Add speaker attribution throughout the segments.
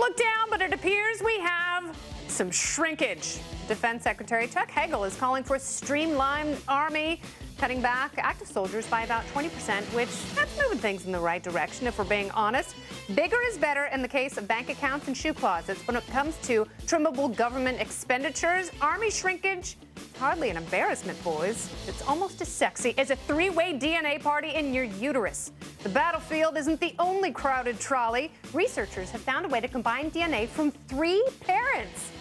Speaker 1: look down, but it appears we have some shrinkage. Defense Secretary Chuck Hagel is calling for a streamlined army, cutting back active soldiers by about 20%, which that's moving things in the right direction, if we're being honest. Bigger is better in the case of bank accounts and shoe closets. When it comes to trimmable government expenditures, army shrinkage, hardly an embarrassment, boys. It's almost as sexy as a three-way DNA party in your uterus. The battlefield isn't the only crowded trolley. Researchers have found a way to combine DNA from 3 parents.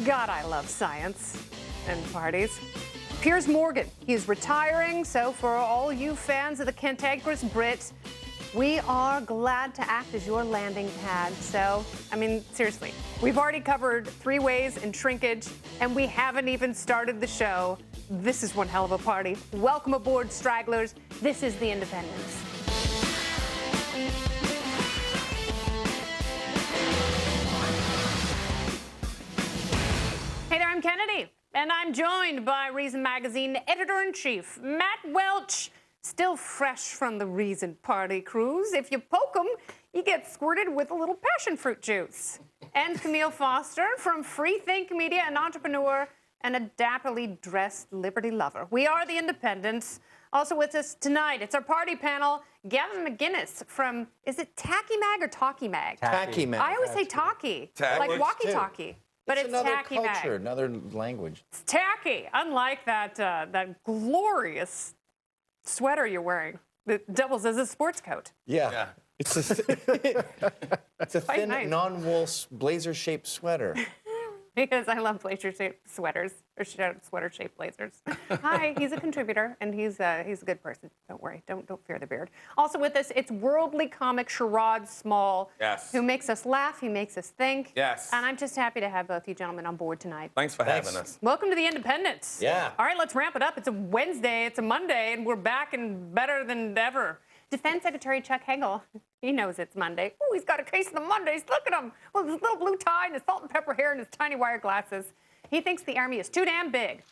Speaker 1: God, I love science and parties. Piers Morgan, he's retiring, so for all you fans of the cantankerous Brit, we are glad to act as your landing pad. So, I mean, seriously, we've already covered 3 ways in shrinkage, and we haven't even started the show. This is one hell of a party. Welcome aboard, stragglers. This is The Independence. Hey there, I'm Kennedy, and I'm joined by Reason Magazine editor-in-chief, Matt Welch, still fresh from the Reason Party cruise. If you poke him, you get squirted with a little passion fruit juice. And Camille Foster from Free Think Media, an entrepreneur and a dapperly dressed Liberty lover. We are The Independents. Also with us tonight, it's our party panel, Gavin McInnes from, is it Tacky Mag or Talkie Mag?
Speaker 2: Tacky Mag.
Speaker 1: I always say talkie, like walkie-talkie. But it's
Speaker 2: another
Speaker 1: tacky
Speaker 2: culture,
Speaker 1: mag.
Speaker 2: another language.
Speaker 1: It's tacky, unlike that that glorious sweater you're wearing that doubles as a sports coat.
Speaker 2: Yeah. It's a, it's a thin,
Speaker 1: nice.
Speaker 2: non-wool blazer-shaped sweater.
Speaker 1: Because I love blazer-shaped sweaters, or sweater-shaped blazers. Hi, he's a contributor, and he's a good person. Don't worry, don't fear the beard. Also with us, it's worldly comic Sherrod Small, who makes us laugh, he makes us think.
Speaker 3: Yes.
Speaker 1: And I'm just happy to have both you gentlemen on board tonight.
Speaker 3: Thanks for having us.
Speaker 1: Welcome to The Independents.
Speaker 2: Yeah.
Speaker 1: All right, let's ramp it up. It's a Wednesday, it's a Monday, and we're back and better than ever. Defense Secretary Chuck Hagel, he knows it's Monday. Oh, he's got a case of the Mondays. Look at him with his little blue tie and his salt and pepper hair and his tiny wire glasses. He thinks the army is too damn big.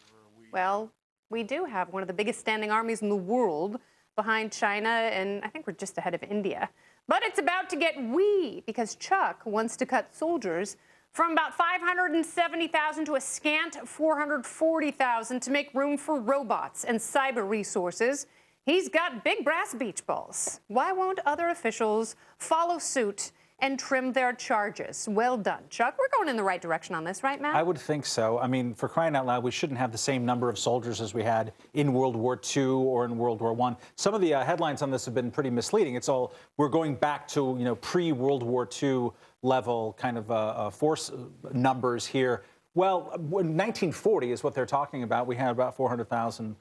Speaker 1: Well, we do have one of the biggest standing armies in the world behind China, and I think we're just ahead of India. But it's about to get wee, because Chuck wants to cut soldiers from about 570,000 to a scant 440,000 to make room for robots and cyber resources. He's got big brass beach balls. Why won't other officials follow suit and trim their charges? Well done, Chuck. We're going in the right direction on this, right, Matt?
Speaker 4: I would think so. I mean, for crying out loud, we shouldn't have the same number of soldiers as we had in World War II or in World War I. Some of the headlines on this have been pretty misleading. It's all, we're going back to, pre-World War II level kind of force numbers here. Well, 1940 is what they're talking about. We had about 400,000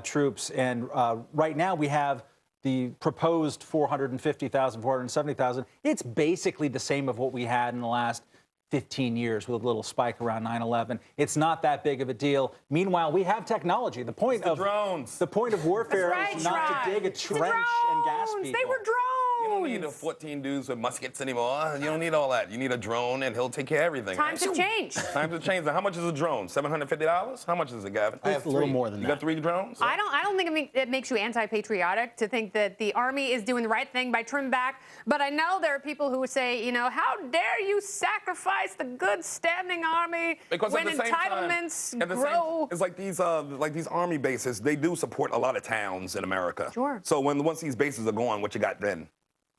Speaker 4: troops, and right now we have the proposed 450,000, 470,000. It's basically the same of what we had in the last 15 years with a little spike around 9/11. It's not that big of a deal. Meanwhile, we have technology. The point of
Speaker 3: drones.
Speaker 4: The point of warfare
Speaker 1: right,
Speaker 4: is not to dig a trench and gas people.
Speaker 1: They were drones.
Speaker 3: You don't need 14 dudes with muskets anymore. You don't need all that. You need a drone, and he'll take care of everything.
Speaker 1: Times have changed.
Speaker 3: Times have changed. Now, how much is a drone? $750? How much is it, Gavin?
Speaker 2: I have
Speaker 4: a little more than
Speaker 3: You
Speaker 4: that.
Speaker 3: got 3 drones?
Speaker 1: I don't think it makes you anti-patriotic to think that the Army is doing the right thing by trim back. But I know there are people who would say, how dare you sacrifice the good standing Army
Speaker 3: Because
Speaker 1: when
Speaker 3: at the same
Speaker 1: entitlements
Speaker 3: time,
Speaker 1: grow.
Speaker 3: it's like these army bases. They do support a lot of towns in America.
Speaker 1: Sure.
Speaker 3: So once these bases are gone, what you got then?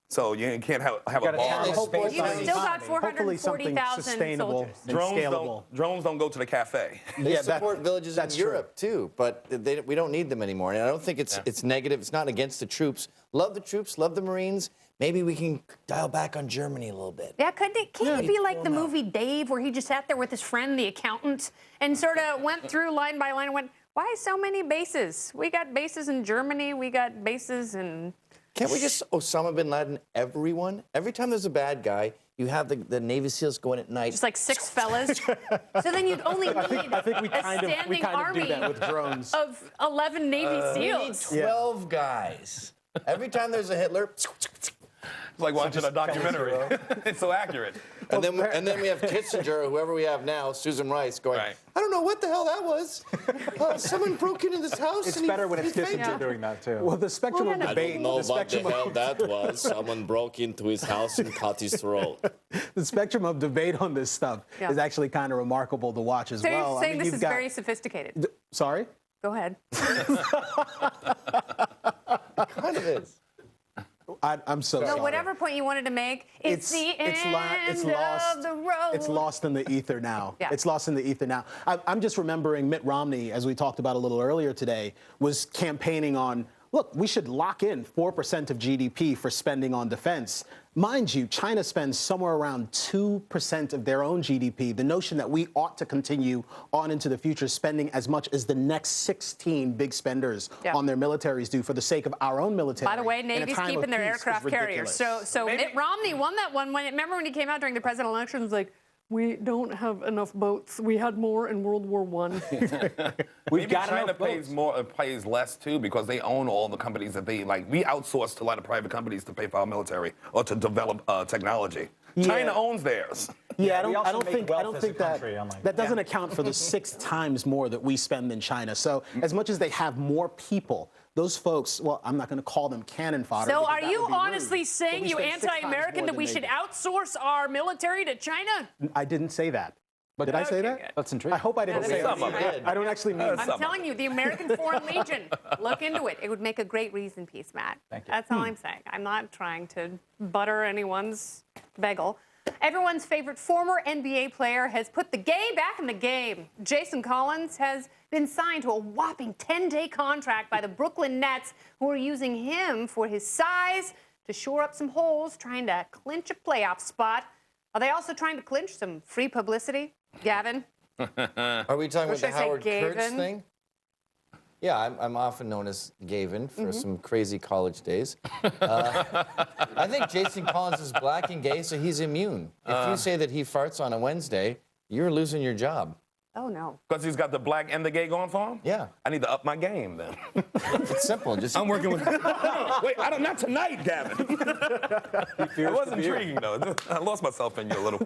Speaker 3: So you can't have a
Speaker 4: got a
Speaker 3: bar.
Speaker 4: town
Speaker 1: You've still got
Speaker 5: Hopefully something
Speaker 1: 440,000
Speaker 5: sustainable
Speaker 1: soldiers.
Speaker 5: and scalable.
Speaker 3: Drones don't go to the cafe.
Speaker 2: They support villages in
Speaker 5: that's true.
Speaker 2: Europe, too, but we don't need them anymore. And I don't think it's negative. It's not against the troops. Love the troops, love the Marines. Maybe we can dial back on Germany a little bit.
Speaker 1: Yeah, can't it be like the movie Dave, where he just sat there with his friend, the accountant, and sort of went through line by line and went, why so many bases? We got bases in Germany, we got bases in...
Speaker 2: Can't we just Osama bin Laden everyone? Every time there's a bad guy, you have the Navy SEALs going at night.
Speaker 1: Just like 6 fellas. So then you'd only need
Speaker 5: I think we
Speaker 1: a
Speaker 5: kind of
Speaker 1: standing army
Speaker 5: do that with drones.
Speaker 1: of 11 Navy
Speaker 2: We need
Speaker 1: SEALs.
Speaker 2: 12 guys. Every time there's a Hitler,
Speaker 3: It's like watching a documentary. It's so accurate.
Speaker 2: And then we have Kissinger, or whoever we have now, Susan Rice, going,
Speaker 3: Right.
Speaker 2: I don't know what the hell that was. Someone broke into this house.
Speaker 4: It's
Speaker 2: and
Speaker 4: better when it's
Speaker 2: he faked
Speaker 4: Kissinger
Speaker 2: it."
Speaker 4: doing that too.
Speaker 5: Well, the spectrum of
Speaker 1: no, no.
Speaker 5: debate, the spectrum of,
Speaker 2: that was. Someone broke into his house and cut his throat.
Speaker 5: the spectrum of debate on this stuff
Speaker 1: Yeah.
Speaker 5: is actually kind of remarkable to watch as
Speaker 1: So
Speaker 5: well.
Speaker 1: you're saying this
Speaker 5: you've
Speaker 1: is
Speaker 5: got-
Speaker 1: very sophisticated.
Speaker 5: Sorry?
Speaker 1: Go ahead.
Speaker 2: Kind of is.
Speaker 5: I'm so
Speaker 1: So
Speaker 5: sorry.
Speaker 1: whatever point you wanted to make, it's the end
Speaker 5: lost,
Speaker 1: of the road.
Speaker 5: It's lost in the ether now.
Speaker 1: Yeah.
Speaker 5: It's lost in the ether now. I'm just remembering Mitt Romney, as we talked about a little earlier today, was campaigning on, look, we should lock in 4% of GDP for spending on defense. Mind you, China spends somewhere around 2% of their own GDP. The notion that we ought to continue on into the future spending as much as the next 16 big spenders
Speaker 1: Yeah.
Speaker 5: on their militaries do for the sake of our own military.
Speaker 1: By the way,
Speaker 5: in a
Speaker 1: Navy's
Speaker 5: time of
Speaker 1: keeping their
Speaker 5: peace is
Speaker 1: aircraft carriers.
Speaker 5: ridiculous.
Speaker 1: So
Speaker 3: Maybe-
Speaker 1: Mitt Romney won that one. Remember when he came out during the presidential election? Was like, we don't have enough boats. We had more in World War I.
Speaker 3: Maybe
Speaker 4: got
Speaker 3: China
Speaker 4: enough
Speaker 3: pays
Speaker 4: votes.
Speaker 3: more, pays less too, because they own all the companies that they like. We outsource to a lot of private companies to pay for our military or to develop technology.
Speaker 5: Yeah.
Speaker 3: China owns theirs.
Speaker 5: Yeah,
Speaker 4: we
Speaker 5: I
Speaker 4: also
Speaker 5: don't
Speaker 4: make
Speaker 5: think
Speaker 4: wealth as a
Speaker 5: that
Speaker 4: country, unlike-
Speaker 5: that doesn't account for the 6 times more that we spend than China. So as much as they have more people, those folks, well, I'm not going to call them cannon fodder.
Speaker 1: So
Speaker 5: because
Speaker 1: are
Speaker 5: that
Speaker 1: you
Speaker 5: would be rude,
Speaker 1: honestly
Speaker 5: but
Speaker 1: saying,
Speaker 5: we
Speaker 1: you
Speaker 5: spend 6 times
Speaker 1: anti-American,
Speaker 5: more
Speaker 1: that
Speaker 5: than
Speaker 1: we
Speaker 5: they
Speaker 1: should
Speaker 5: do.
Speaker 1: outsource our military to China?
Speaker 5: I didn't say that. But did I say
Speaker 1: Okay,
Speaker 5: that?
Speaker 1: good.
Speaker 4: That's intriguing.
Speaker 5: I hope I didn't
Speaker 1: Yeah,
Speaker 5: say
Speaker 1: that's
Speaker 5: that.
Speaker 3: something.
Speaker 5: I don't actually mean
Speaker 1: I'm telling you, the American Foreign Legion, look into it. It would make a great reason piece, Matt.
Speaker 4: Thank you.
Speaker 1: That's all I'm saying. I'm not trying to butter anyone's bagel. Everyone's favorite former NBA player has put the gay back in the game. Jason Collins has been signed to a whopping 10-day contract by the Brooklyn Nets, who are using him for his size to shore up some holes, trying to clinch a playoff spot. Are they also trying to clinch some free publicity? Gavin?
Speaker 2: Are we talking
Speaker 1: Or
Speaker 2: about
Speaker 1: should
Speaker 2: the
Speaker 1: I say
Speaker 2: Howard Kurtz
Speaker 1: Gavin?
Speaker 2: thing? Yeah, I'm often known as Gavin for some crazy college days. I think Jason Collins is black and gay, so he's immune. If you say that he farts on a Wednesday, you're losing your job.
Speaker 1: Oh, no.
Speaker 3: Because he's got the black and the gay going for him?
Speaker 2: Yeah.
Speaker 3: I need to up my game then.
Speaker 2: It's simple. Just
Speaker 3: I'm working with. Wait, not tonight, Gavin. It was intriguing though. I lost myself in you a little.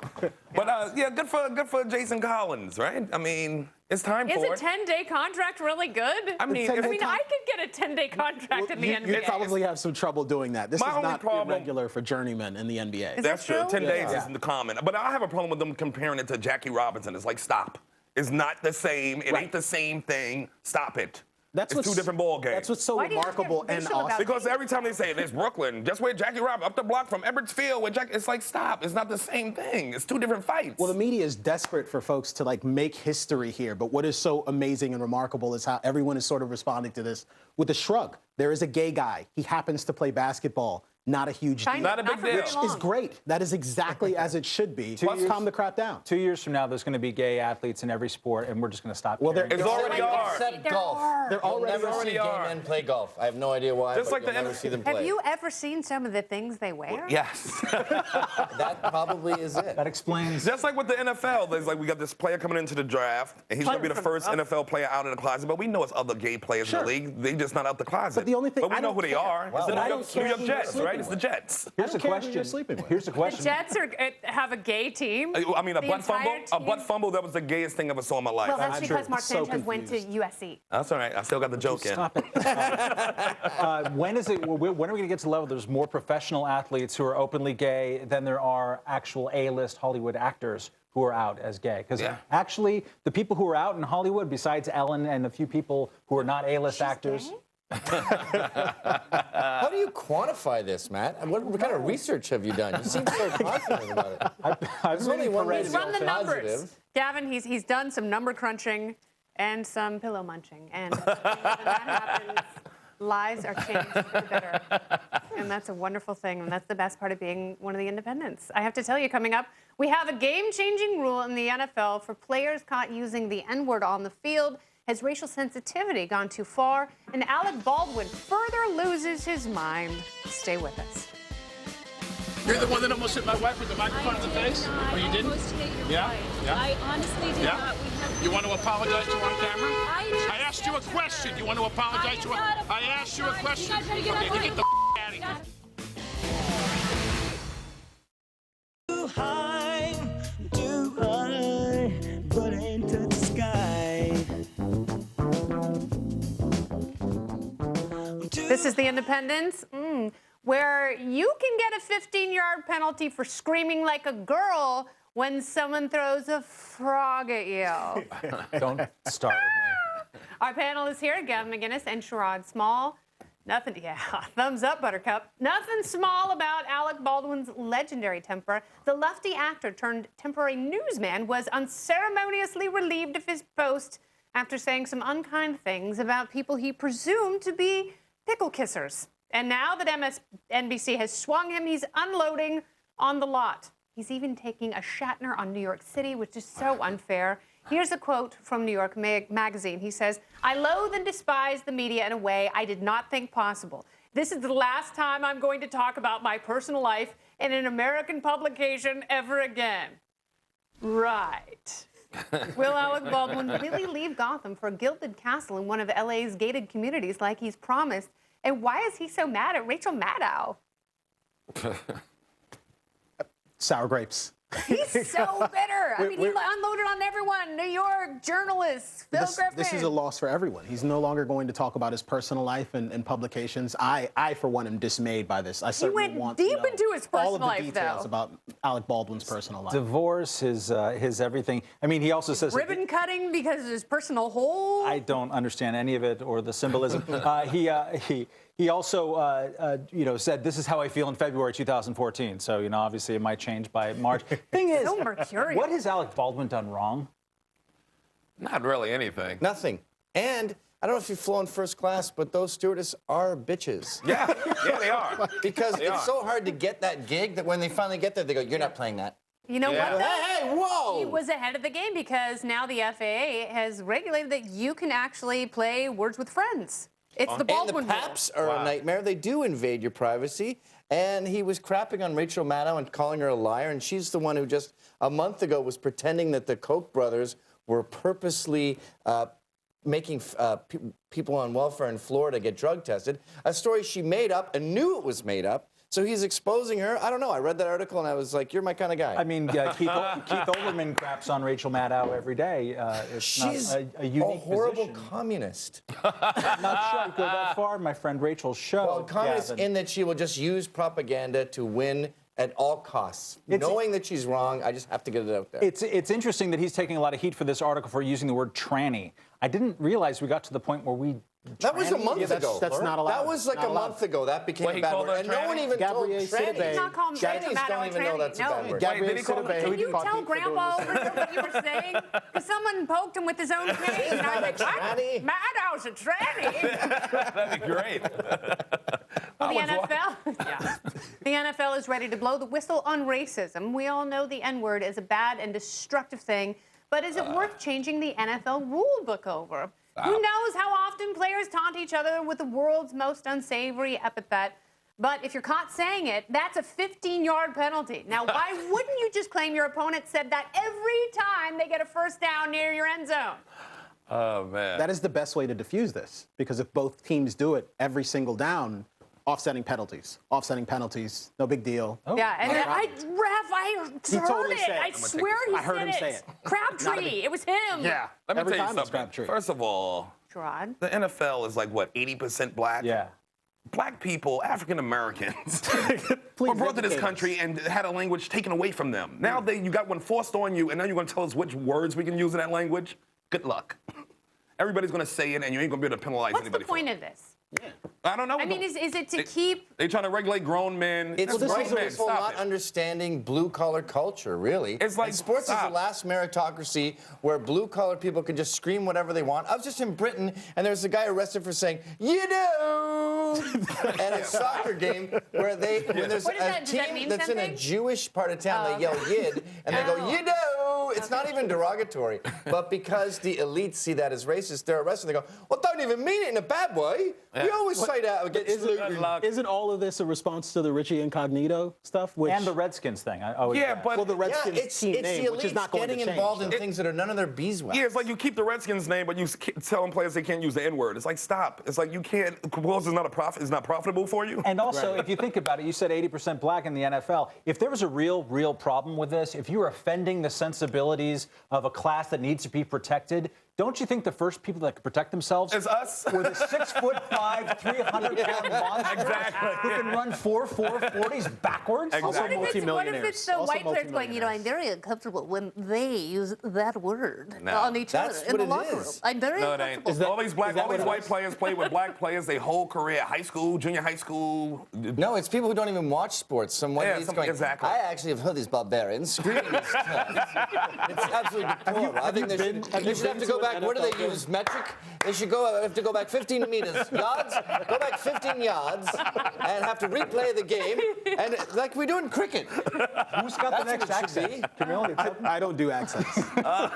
Speaker 3: But yeah, good for Jason Collins, right? I mean, it's time
Speaker 1: Is
Speaker 3: for
Speaker 1: a
Speaker 3: it.
Speaker 1: 10-day contract really good?
Speaker 3: I mean,
Speaker 5: It's
Speaker 3: if-
Speaker 1: I could get a 10-day contract in the
Speaker 5: you
Speaker 1: NBA.
Speaker 5: probably have some trouble doing that. This
Speaker 3: My
Speaker 5: is
Speaker 3: only
Speaker 5: not
Speaker 3: problem-
Speaker 5: irregular for journeymen in the NBA.
Speaker 3: That's true.
Speaker 1: true?
Speaker 3: 10 days
Speaker 5: Yeah.
Speaker 3: isn't the common. But I have a problem with them comparing it to Jackie Robinson. It's like, stop. It's not the same. It ain't the same thing. Stop it. It's two different ball games.
Speaker 5: That's what's so
Speaker 1: Why do you have to get
Speaker 5: remarkable and
Speaker 1: racial about
Speaker 5: awesome.
Speaker 3: Because every time they say it, it's Brooklyn, just where Jackie Robinson, up the block from Ebbets Field, where Jackie, it's like, stop. It's not the same thing. It's two different fights.
Speaker 5: Well, the media is desperate for folks to like make history here, but what is so amazing and remarkable is how everyone is sort of responding to this with a shrug. There is a gay guy. He happens to play basketball. Not a huge deal.
Speaker 3: Not a big
Speaker 1: for very
Speaker 3: deal.
Speaker 1: long.
Speaker 5: Is great. That is exactly as it should be.
Speaker 3: years-
Speaker 5: Calm the crap down.
Speaker 4: 2 years from now, there's going to be gay athletes in every sport, and we're just going to stop.
Speaker 5: Well,
Speaker 4: caring.
Speaker 3: It's already are.
Speaker 2: Except
Speaker 1: There
Speaker 2: golf.
Speaker 1: are.
Speaker 5: They're
Speaker 2: You'll
Speaker 5: already
Speaker 2: never see gay
Speaker 3: are.
Speaker 2: men play golf. I have no idea why,
Speaker 3: Just
Speaker 2: but
Speaker 3: like
Speaker 2: you'll
Speaker 3: the
Speaker 2: never
Speaker 3: NFL
Speaker 2: see them play.
Speaker 1: Have you ever seen some of the things they wear?
Speaker 3: Yes.
Speaker 2: That probably is it.
Speaker 4: That explains.
Speaker 3: Just like with the NFL, there's like we got this player coming into the draft, and he's going to be the first NFL player out of the closet. But we know it's other gay players in the league. They just not out the closet.
Speaker 5: But the only thing-
Speaker 3: But we
Speaker 5: I
Speaker 3: know
Speaker 5: don't
Speaker 3: who they
Speaker 5: care.
Speaker 3: are.
Speaker 5: Wow.
Speaker 3: It's the
Speaker 5: But I
Speaker 3: New
Speaker 5: don't
Speaker 3: York,
Speaker 5: care
Speaker 3: New York
Speaker 5: who you're
Speaker 3: Jets,
Speaker 5: sleeping
Speaker 3: right? It's the
Speaker 5: with.
Speaker 3: Jets.
Speaker 4: Here's
Speaker 5: don't
Speaker 4: a
Speaker 5: care who
Speaker 4: question.
Speaker 5: you're sleeping with.
Speaker 4: Here's a
Speaker 1: The
Speaker 4: question.
Speaker 1: Jets have a gay team.
Speaker 3: I mean, a
Speaker 1: The
Speaker 3: butt fumble.
Speaker 1: entire
Speaker 3: A butt
Speaker 1: team.
Speaker 3: fumble. That was the gayest thing I ever saw in my life.
Speaker 1: Well, that's
Speaker 5: I'm
Speaker 1: because
Speaker 5: sure.
Speaker 1: Mark
Speaker 5: So
Speaker 1: Sanchez went to
Speaker 5: confused.
Speaker 1: USC.
Speaker 3: That's all right. I still got the joke in.
Speaker 4: Stop it. When are we going to get to the level there's more professional athletes who are openly gay than there are actual A-list Hollywood actors who are out as gay? Because
Speaker 3: Yeah.
Speaker 4: actually, the people who are out in Hollywood, besides Ellen and a few people who are not A-list actors,
Speaker 2: How do you quantify this, Matt? And what kind of research have you done? You seem so confident about it.
Speaker 4: I've
Speaker 2: There's only one way to
Speaker 1: Run the
Speaker 2: be
Speaker 1: numbers.
Speaker 2: positive.
Speaker 1: Gavin, he's done some number crunching and some pillow munching. And when that happens, lives are changed for the better. And that's a wonderful thing. And that's the best part of being one of the independents. I have to tell you, coming up, we have a game-changing rule in the NFL for players caught using the N-word on the field. Has racial sensitivity gone too far? And Alec Baldwin further loses his mind. Stay with us.
Speaker 6: You're the one that almost hit my wife with the microphone in the face? Oh, you didn't? Yeah? Yeah?
Speaker 7: I honestly did
Speaker 6: Yeah?
Speaker 7: not. We have
Speaker 6: You want to apologize to on camera?
Speaker 7: I
Speaker 6: I asked you a question. You want to apologize to her? I asked you a question.
Speaker 7: You're not trying to get
Speaker 6: Okay,
Speaker 7: on
Speaker 6: then get the
Speaker 7: my-
Speaker 6: out of here.
Speaker 7: too high, but ain't touch the sky.
Speaker 1: This is The Independent, where you can get a 15-yard penalty for screaming like a girl when someone throws a frog at you.
Speaker 4: Don't start with me.
Speaker 1: Our panelists here, Gavin McInnes and Sherrod Small. Thumbs up, Buttercup. Nothing small about Alec Baldwin's legendary temper. The lefty actor turned temporary newsman was unceremoniously relieved of his post after saying some unkind things about people he presumed to be pickle kissers. And now that MSNBC has swung him, he's unloading on the lot. He's even taking a Shatner on New York City, which is so unfair. Here's a quote from New York Magazine. He says, "I loathe and despise the media in a way I did not think possible. This is the last time I'm going to talk about my personal life in an American publication ever again." Right. Will Alec Baldwin really leave Gotham for a gilded castle in one of LA's gated communities like he's promised? And why is he so mad at Rachel Maddow?
Speaker 5: Sour grapes.
Speaker 1: He's so bitter. I mean, he unloaded on everyone. New York, journalists, Phil Griffin.
Speaker 5: This is a loss for everyone. He's no longer going to talk about his personal life and publications. I, for one, am dismayed by this. I certainly
Speaker 1: went
Speaker 5: want
Speaker 1: deep
Speaker 5: to know
Speaker 1: into his
Speaker 5: all
Speaker 1: personal
Speaker 5: of the
Speaker 1: life,
Speaker 5: details
Speaker 1: though.
Speaker 5: about Alec Baldwin's personal life.
Speaker 4: Divorce, his everything. I mean, he also says
Speaker 1: Ribbon cutting because of his personal hole.
Speaker 4: I don't understand any of it or the symbolism. He also, said, "This is how I feel in February 2014." So, obviously it might change by March. Thing is,
Speaker 1: So mercurial.
Speaker 4: what has Alec Baldwin done wrong?
Speaker 3: Not really anything.
Speaker 2: Nothing. And I don't know if you've flown first class, but those stewardess are bitches.
Speaker 3: Yeah, they are.
Speaker 2: Because
Speaker 3: They
Speaker 2: it's
Speaker 3: are.
Speaker 2: so hard to get that gig that when they finally get there, they go, "You're not playing that."
Speaker 1: You know
Speaker 3: Yeah.
Speaker 1: what, though?
Speaker 2: Hey, whoa!
Speaker 1: He was ahead of the game because now the FAA has regulated that you can actually play Words with Friends. It's the
Speaker 2: And the
Speaker 1: Baldwin rule.
Speaker 2: Paps are a nightmare. They do invade your privacy. And he was crapping on Rachel Maddow and calling her a liar. And she's the one who just a month ago was pretending that the Koch brothers were purposely making people on welfare in Florida get drug tested. A story she made up and knew it was made up. So he's exposing her. I don't know. I read that article and I was like, "You're my kind of guy."
Speaker 4: I mean, Keith Olbermann craps on Rachel Maddow every day. It's
Speaker 2: She's
Speaker 4: not a unique
Speaker 2: horrible
Speaker 4: position.
Speaker 2: communist.
Speaker 4: Not sure I'd go that far. My friend Rachel's show.
Speaker 2: Well, communist
Speaker 4: Gavin.
Speaker 2: in that she will just use propaganda to win at all costs. Knowing that she's wrong, I just have to get it out there.
Speaker 4: It's interesting that he's taking a lot of heat for this article for using the word tranny. I didn't realize we got to the point where we.
Speaker 2: That was a
Speaker 4: tranny?
Speaker 2: month ago.
Speaker 5: that's not allowed.
Speaker 2: That was like
Speaker 5: Not
Speaker 2: a
Speaker 5: allowed.
Speaker 2: month ago. That became
Speaker 3: What,
Speaker 2: a
Speaker 3: he
Speaker 2: bad
Speaker 3: called
Speaker 2: word.
Speaker 3: her
Speaker 2: And no one
Speaker 3: tranny?
Speaker 2: even told
Speaker 5: Gabrielle
Speaker 2: trannies.
Speaker 5: Sidibe.
Speaker 1: He's not calling Rachel
Speaker 2: Trannies
Speaker 1: Maddow
Speaker 2: don't
Speaker 1: a
Speaker 2: even know
Speaker 1: tranny.
Speaker 2: that's a bad
Speaker 1: No.
Speaker 2: word.
Speaker 5: Gabrielle
Speaker 3: did he call her
Speaker 5: Sidibe,
Speaker 1: Can you
Speaker 5: caught
Speaker 1: tell
Speaker 5: heat for doing
Speaker 1: Grandpa
Speaker 5: this.
Speaker 1: over here what you were saying? Because someone poked him with his own cane. And I was like,
Speaker 2: tranny.
Speaker 1: what? Maddow's a tranny.
Speaker 3: That'd be great.
Speaker 1: Well, the NFL is ready to blow the whistle on racism. We all know the N-word is a bad and destructive thing, but is it worth changing the NFL rule book over? Who knows how often players taunt each other with the world's most unsavory epithet? But if you're caught saying it, that's a 15-yard penalty. Now, why wouldn't you just claim your opponent said that every time they get a first down near your end zone?
Speaker 3: Oh, man.
Speaker 5: That is the best way to diffuse this, because if both teams do it every single down, offsetting penalties, no big deal.
Speaker 1: Yeah, and I heard
Speaker 5: totally
Speaker 1: it.
Speaker 5: said it.
Speaker 1: I
Speaker 5: I'm gonna
Speaker 1: swear he
Speaker 5: I heard
Speaker 1: said
Speaker 5: him say it.
Speaker 1: Crabtree, it was him.
Speaker 5: Yeah,
Speaker 3: Let me
Speaker 5: every
Speaker 3: tell you
Speaker 5: time it's
Speaker 3: something.
Speaker 5: Crabtree.
Speaker 3: First of all,
Speaker 1: Sherrod.
Speaker 3: the NFL is like, what, 80% black?
Speaker 4: Yeah.
Speaker 3: Black people, African Americans,
Speaker 5: Please
Speaker 3: were brought to this
Speaker 5: educate
Speaker 3: country and had a language taken away from them. Now you got one forced on you, and now you're going to tell us which words we can use in that language? Good luck. Everybody's going to say it, and you ain't going to be able to penalize
Speaker 1: What's the
Speaker 3: anybody
Speaker 1: point
Speaker 3: for
Speaker 1: of this?
Speaker 3: I don't know.
Speaker 1: I mean, is it to keep...
Speaker 3: They trying to regulate grown men.
Speaker 2: It's
Speaker 3: That's
Speaker 2: white
Speaker 3: grown men.
Speaker 2: people
Speaker 3: Stop
Speaker 2: not
Speaker 3: it.
Speaker 2: understanding blue-collar culture, really.
Speaker 3: It's like,
Speaker 2: and sports is
Speaker 3: stop.
Speaker 2: the last meritocracy where blue-collar people can just scream whatever they want. I was just in Britain, and there was a guy arrested for saying, "You do!" at a soccer game where when there's
Speaker 1: What is
Speaker 2: a
Speaker 1: that? Does that
Speaker 2: team
Speaker 1: mean
Speaker 2: that's in a
Speaker 1: something?
Speaker 2: Jewish part of town, they yell "Yid," and they go, "You do!" no, it's not even derogatory. But because the elites see that as racist, they're arrested. They go, well, don't even mean it in a bad way. We always say that against
Speaker 5: Isn't all of this a response to the Richie Incognito stuff? Which,
Speaker 4: And the Redskins thing. I would
Speaker 3: Yeah,
Speaker 4: guess.
Speaker 3: but
Speaker 5: well, the
Speaker 2: Yeah,
Speaker 5: Redskins
Speaker 2: it's
Speaker 5: team
Speaker 2: the
Speaker 5: name, which is
Speaker 2: elites
Speaker 5: not going to
Speaker 2: getting
Speaker 5: change.
Speaker 2: involved in things that are none of their beeswax.
Speaker 3: yeah, it's like you keep the Redskins name, but you telling players they can't use the N-word. It's like, stop. It's like you can't. Well, it's not a profit. It's not profitable for you.
Speaker 4: And also, if you think about it, you said 80% black in the NFL. If there was a real problem with this, if you were offending the sensibilities of a class that needs to be protected, don't you think the first people that could protect themselves
Speaker 3: It's us.
Speaker 4: were the 6'5", 300-pound monsters
Speaker 3: Exactly.
Speaker 4: who can run 4.40s backwards?
Speaker 3: Exactly.
Speaker 5: Also
Speaker 1: What if it's
Speaker 5: multimillionaires.
Speaker 1: the
Speaker 5: Also
Speaker 1: white players going, you know, I'm
Speaker 5: multimillionaires.
Speaker 1: very uncomfortable when they use that word
Speaker 3: No.
Speaker 1: on each
Speaker 2: That's
Speaker 1: other in the
Speaker 2: what it
Speaker 1: locker room.
Speaker 2: is.
Speaker 1: I'm very
Speaker 3: No, it ain't.
Speaker 1: uncomfortable.
Speaker 3: All these white players play with black players their whole career, high school, junior high school.
Speaker 2: No, it's people who don't even watch sports. Some white
Speaker 3: Yeah,
Speaker 2: dude's
Speaker 3: some-
Speaker 2: going,
Speaker 3: exactly.
Speaker 2: I actually have heard these barbarians screaming these terms. It's absolutely deplorable. I think they should have to go back. What do they use? Metric? They should have to go back 15 meters, yards, go back 15 yards, and have to replay the game, and like we do in cricket.
Speaker 4: Who's got the next
Speaker 2: That's what it should
Speaker 4: accent? Camille,
Speaker 5: I don't do accents.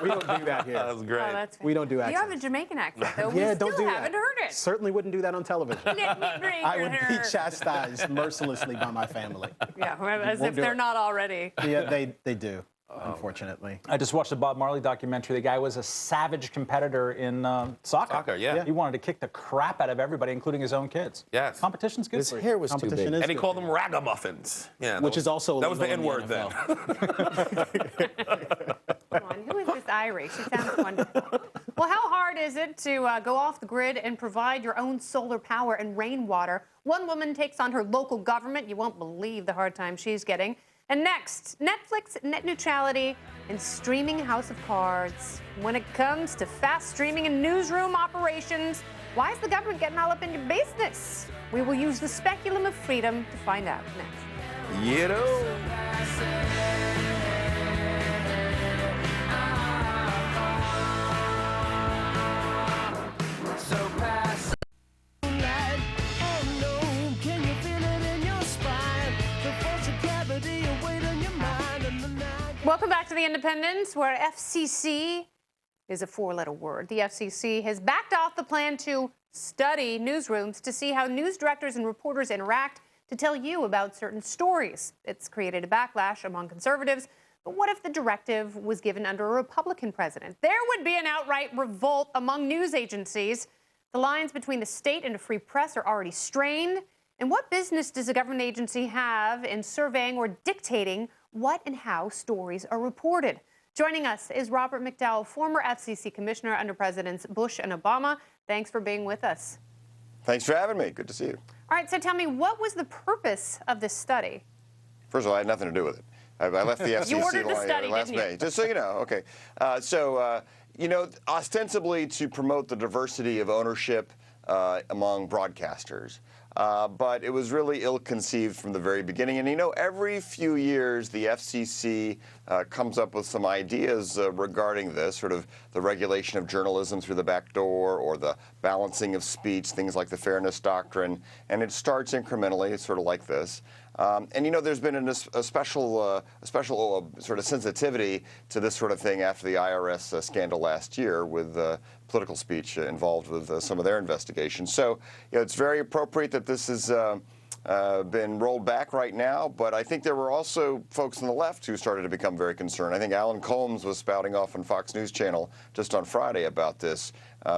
Speaker 5: We don't do that here.
Speaker 3: That was great.
Speaker 1: Oh, that's
Speaker 5: We don't do
Speaker 1: You have a
Speaker 5: accents.
Speaker 1: Jamaican accent, though.
Speaker 5: Yeah,
Speaker 1: we
Speaker 5: don't
Speaker 1: still
Speaker 5: do
Speaker 1: haven't
Speaker 5: that.
Speaker 1: heard it.
Speaker 5: Certainly wouldn't do that on television.
Speaker 1: Let me drink
Speaker 5: I
Speaker 1: your
Speaker 5: would be
Speaker 1: hair.
Speaker 5: chastised mercilessly by my family.
Speaker 1: Yeah, as
Speaker 5: Won't
Speaker 1: if
Speaker 5: do
Speaker 1: they're
Speaker 5: it.
Speaker 1: not already.
Speaker 5: Yeah, they do, unfortunately.
Speaker 4: I just watched the Bob Marley documentary. The guy was a savage competitor in soccer.
Speaker 3: Soccer, yeah.
Speaker 4: He wanted to kick the crap out of everybody, including his own kids.
Speaker 3: Yes.
Speaker 4: Competition's good
Speaker 2: His
Speaker 4: for you.
Speaker 2: hair was too
Speaker 5: Competition
Speaker 2: big.
Speaker 5: is
Speaker 3: And he
Speaker 5: good
Speaker 3: called
Speaker 5: for
Speaker 3: them ragamuffins. Yeah,
Speaker 5: Which is also
Speaker 3: that was the
Speaker 5: illegal in
Speaker 3: N-word
Speaker 5: the
Speaker 3: then.
Speaker 1: Come on, who is this Irish? He sounds wonderful. Well, how hard is it to go off the grid and provide your own solar power and rainwater? One woman takes on her local government. You won't believe the hard time she's getting. And next, Netflix, net neutrality, and streaming House of Cards. When it comes to fast streaming and newsroom operations, why is the government getting all up in your business? We will use the speculum of freedom to find out next.
Speaker 3: You know.
Speaker 1: Welcome back to The Independence, where FCC is a four-letter word. The FCC has backed off the plan to study newsrooms to see how news directors and reporters interact to tell you about certain stories. It's created a backlash among conservatives. But what if the directive was given under a Republican president? There would be an outright revolt among news agencies. The lines between the state and a free press are already strained. And what business does a government agency have in surveying or dictating what and how stories are reported? Joining us is Robert McDowell, former FCC commissioner under Presidents Bush and Obama. Thanks for being with us.
Speaker 8: Thanks for having me. Good to see you.
Speaker 1: All right, so tell me, what was the purpose of this study?
Speaker 8: First of all, I had nothing to do with it. I left the FCC
Speaker 1: ordered the study,
Speaker 8: last
Speaker 1: didn't you?
Speaker 8: May, just so you know. Okay. Ostensibly to promote the diversity of ownership among broadcasters. But it was really ill-conceived from the very beginning. And, every few years, the FCC comes up with some ideas regarding this, sort of the regulation of journalism through the back door or the balancing of speech, things like the fairness doctrine. And it starts incrementally, sort of like this. There's been a special sort of sensitivity to this sort of thing after the IRS scandal last year with political speech involved with some of their investigations. So, it's very appropriate that this has been rolled back right now. But I think there were also folks on the left who started to become very concerned. I think Alan Colmes was spouting off on Fox News Channel just on Friday about this,